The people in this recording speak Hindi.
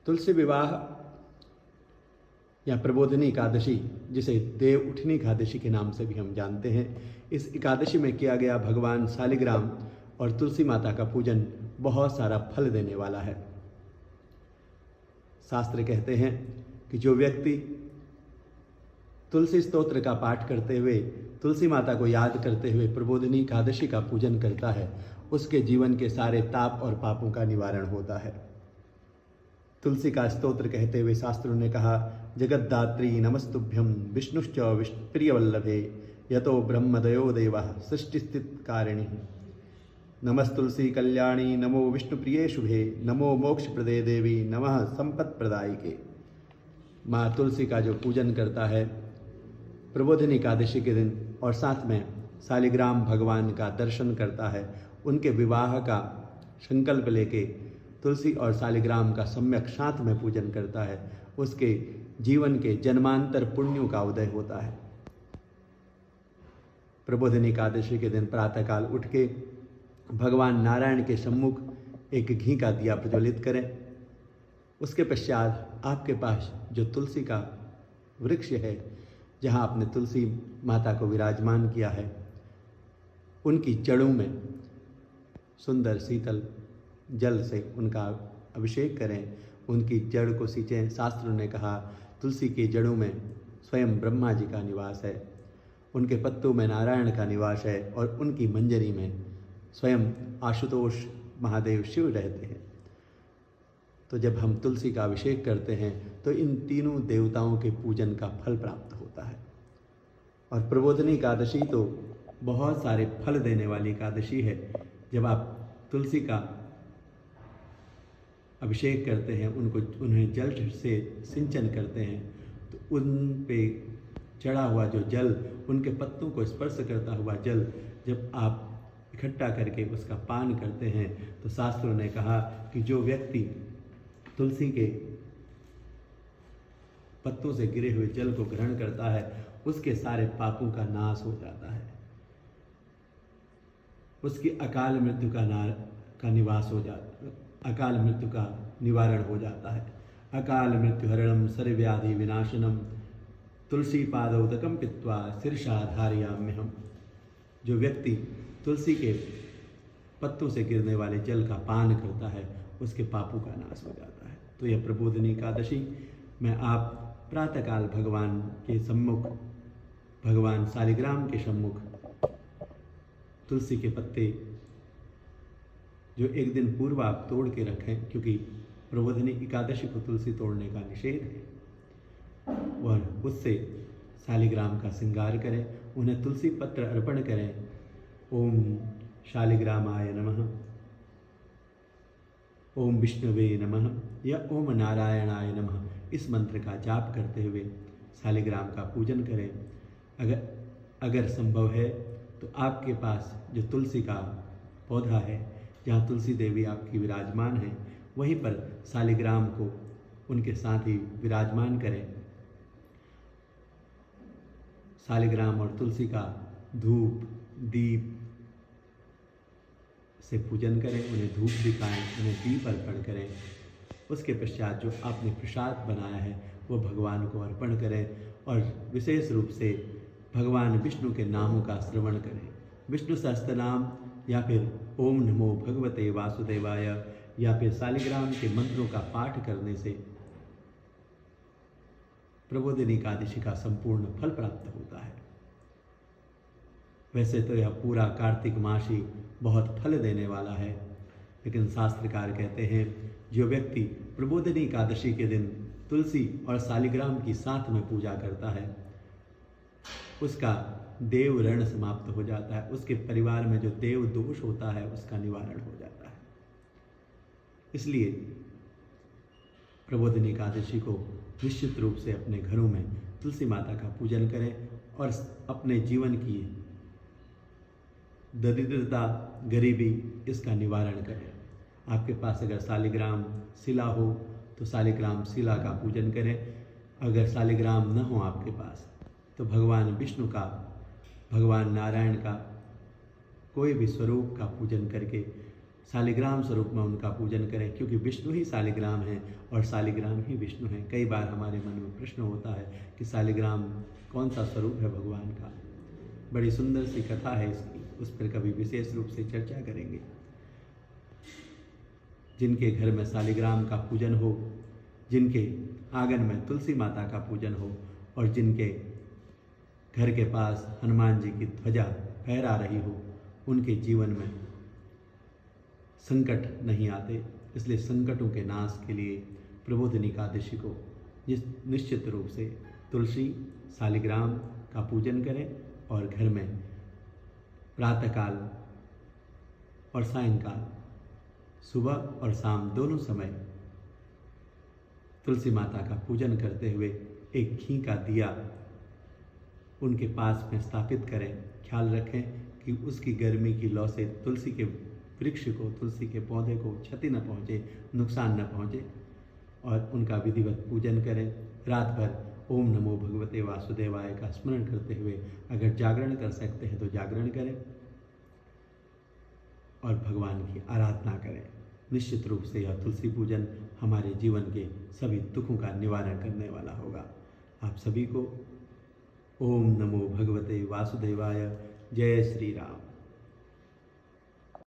तुलसी विवाह या प्रबोधिनी एकादशी, जिसे देव उठनी एकादशी के नाम से भी हम जानते हैं, इस एकादशी में किया गया भगवान शालिग्राम और तुलसी माता का पूजन बहुत सारा फल देने वाला है। शास्त्र कहते हैं कि जो व्यक्ति तुलसी स्तोत्र का पाठ करते हुए, तुलसी माता को याद करते हुए प्रबोधिनी एकादशी का पूजन करता है, उसके जीवन के सारे ताप और पापों का निवारण होता है। तुलसी का स्तोत्र कहते हुए शास्त्रों ने कहा, जगद्धात्री नमस्तुभ्यं विष्णुश्च प्रियवल्लभे यतो ब्रह्मदयो देवः सृष्टिस्थित कारिणी। नमस्तुलसी कल्याणी नमो विष्णुप्रिये शुभे नमो मोक्षप्रदे देवी नमः संपत्प्रदायिके। माँ तुलसी का जो पूजन करता है प्रबोधिनी एकादशी के दिन और साथ में शालिग्राम भगवान का दर्शन करता है, उनके विवाह का संकल्प लेके तुलसी और शालिग्राम का सम्यक साथ में पूजन करता है, उसके जीवन के जन्मांतर पुण्यों का उदय होता है। प्रबोधिनी एकादशी के दिन प्रातःकाल उठ के भगवान नारायण के सम्मुख एक घी का दिया प्रज्वलित करें। उसके पश्चात आपके पास जो तुलसी का वृक्ष है, जहाँ आपने तुलसी माता को विराजमान किया है, उनकी जड़ों में सुंदर शीतल जल से उनका अभिषेक करें, उनकी जड़ को सींचें। शास्त्रों ने कहा तुलसी की जड़ों में स्वयं ब्रह्मा जी का निवास है, उनके पत्तों में नारायण का निवास है और उनकी मंजरी में स्वयं आशुतोष महादेव शिव रहते हैं। तो जब हम तुलसी का अभिषेक करते हैं तो इन तीनों देवताओं के पूजन का फल प्राप्त होता है। और प्रबोधिनी एकादशी तो बहुत सारे फल देने वाली एकादशी है। जब आप तुलसी का अभिषेक करते हैं, उन्हें जल से सिंचन करते हैं, तो उन पे चढ़ा हुआ जो जल, उनके पत्तों को स्पर्श करता हुआ जल जब आप इकट्ठा करके उसका पान करते हैं, तो शास्त्रों ने कहा कि जो व्यक्ति तुलसी के पत्तों से गिरे हुए जल को ग्रहण करता है, उसके सारे पापों का नाश हो जाता है, उसकी अकाल मृत्यु का निवास हो जाता है, अकाल मृत्यु का निवारण हो जाता है। अकाल मृत्यु हरणम सर्वव्याधि विनाशनम तुलसी पादोदकम पित्वा शीर्षा धारयाम्यहम्। जो व्यक्ति तुलसी के पत्तों से गिरने वाले जल का पान करता है, उसके पापों का नाश हो जाता है। तो यह प्रबोधिनी एकादशी में आप प्रातःकाल भगवान के सम्मुख, भगवान शालिग्राम के सम्मुख तुलसी के पत्ते जो एक दिन पूर्व आप तोड़ के रखें, क्योंकि प्रबोधिनी एकादशी को तुलसी तोड़ने का निषेध है, और उससे शालिग्राम का श्रृंगार करें, उन्हें तुलसी पत्र अर्पण करें। ओम शालिग्रामाय नमः, ओम विष्णुवे नमः या ओम नारायणाय नमः, इस मंत्र का जाप करते हुए शालिग्राम का पूजन करें। अगर संभव है तो आपके पास जो तुलसी का पौधा है, जहाँ तुलसी देवी आपकी विराजमान है, वहीं पर शालिग्राम को उनके साथ ही विराजमान करें। शालिग्राम और तुलसी का धूप दीप से पूजन करें, उन्हें धूप दिखाएं, उन्हें दीप अर्पण करें। उसके पश्चात जो आपने प्रसाद बनाया है वो भगवान को अर्पण करें और विशेष रूप से भगवान विष्णु के नामों का श्रवण करें। विष्णु सहस्त्र नाम या फिर ओम नमो भगवते वासुदेवाय या फिर शालिग्राम के मंत्रों का पाठ करने से प्रबोधिनी एकादशी का संपूर्ण फल प्राप्त होता है। वैसे तो यह पूरा कार्तिक मास ही बहुत फल देने वाला है, लेकिन शास्त्रकार कहते हैं जो व्यक्ति प्रबोधिनी एकादशी के दिन तुलसी और शालिग्राम की साथ में पूजा करता है, उसका देव ऋण समाप्त हो जाता है, उसके परिवार में जो देव दोष होता है उसका निवारण हो जाता है। इसलिए प्रबोधिनी एकादशी को निश्चित रूप से अपने घरों में तुलसी माता का पूजन करें और अपने जीवन की दरिद्रता गरीबी इसका निवारण करें। आपके पास अगर शालिग्राम शिला हो तो शालिग्राम शिला का पूजन करें। अगर शालिग्राम न हो आपके पास तो भगवान विष्णु का, भगवान नारायण का कोई भी स्वरूप का पूजन करके शालिग्राम स्वरूप में उनका पूजन करें, क्योंकि विष्णु ही शालिग्राम हैं और शालिग्राम ही विष्णु हैं। कई बार हमारे मन में प्रश्न होता है कि शालिग्राम कौन सा स्वरूप है भगवान का। बड़ी सुंदर सी कथा है इसकी, उस पर कभी विशेष रूप से चर्चा करेंगे। जिनके घर में शालिग्राम का पूजन हो, जिनके आंगन में तुलसी माता का पूजन हो और जिनके घर के पास हनुमान जी की ध्वजा फहरा रही हो, उनके जीवन में संकट नहीं आते। इसलिए संकटों के नाश के लिए प्रबोधिनी एकादशी को निश्चित रूप से तुलसी शालिग्राम का पूजन करें और घर में प्रातःकाल और सायंकाल, सुबह और शाम दोनों समय तुलसी माता का पूजन करते हुए एक घी का दिया उनके पास में स्थापित करें। ख्याल रखें कि उसकी गर्मी की लौ से तुलसी के वृक्ष को, तुलसी के पौधे को क्षति न पहुँचे, नुकसान न पहुँचे, और उनका विधिवत पूजन करें। रात भर ओम नमो भगवते वासुदेवाय का स्मरण करते हुए अगर जागरण कर सकते हैं तो जागरण करें और भगवान की आराधना करें। निश्चित रूप से यह तुलसी पूजन हमारे जीवन के सभी दुखों का निवारण करने वाला होगा। आप सभी को ओम नमो भगवते वासुदेवाय। जय श्री राम।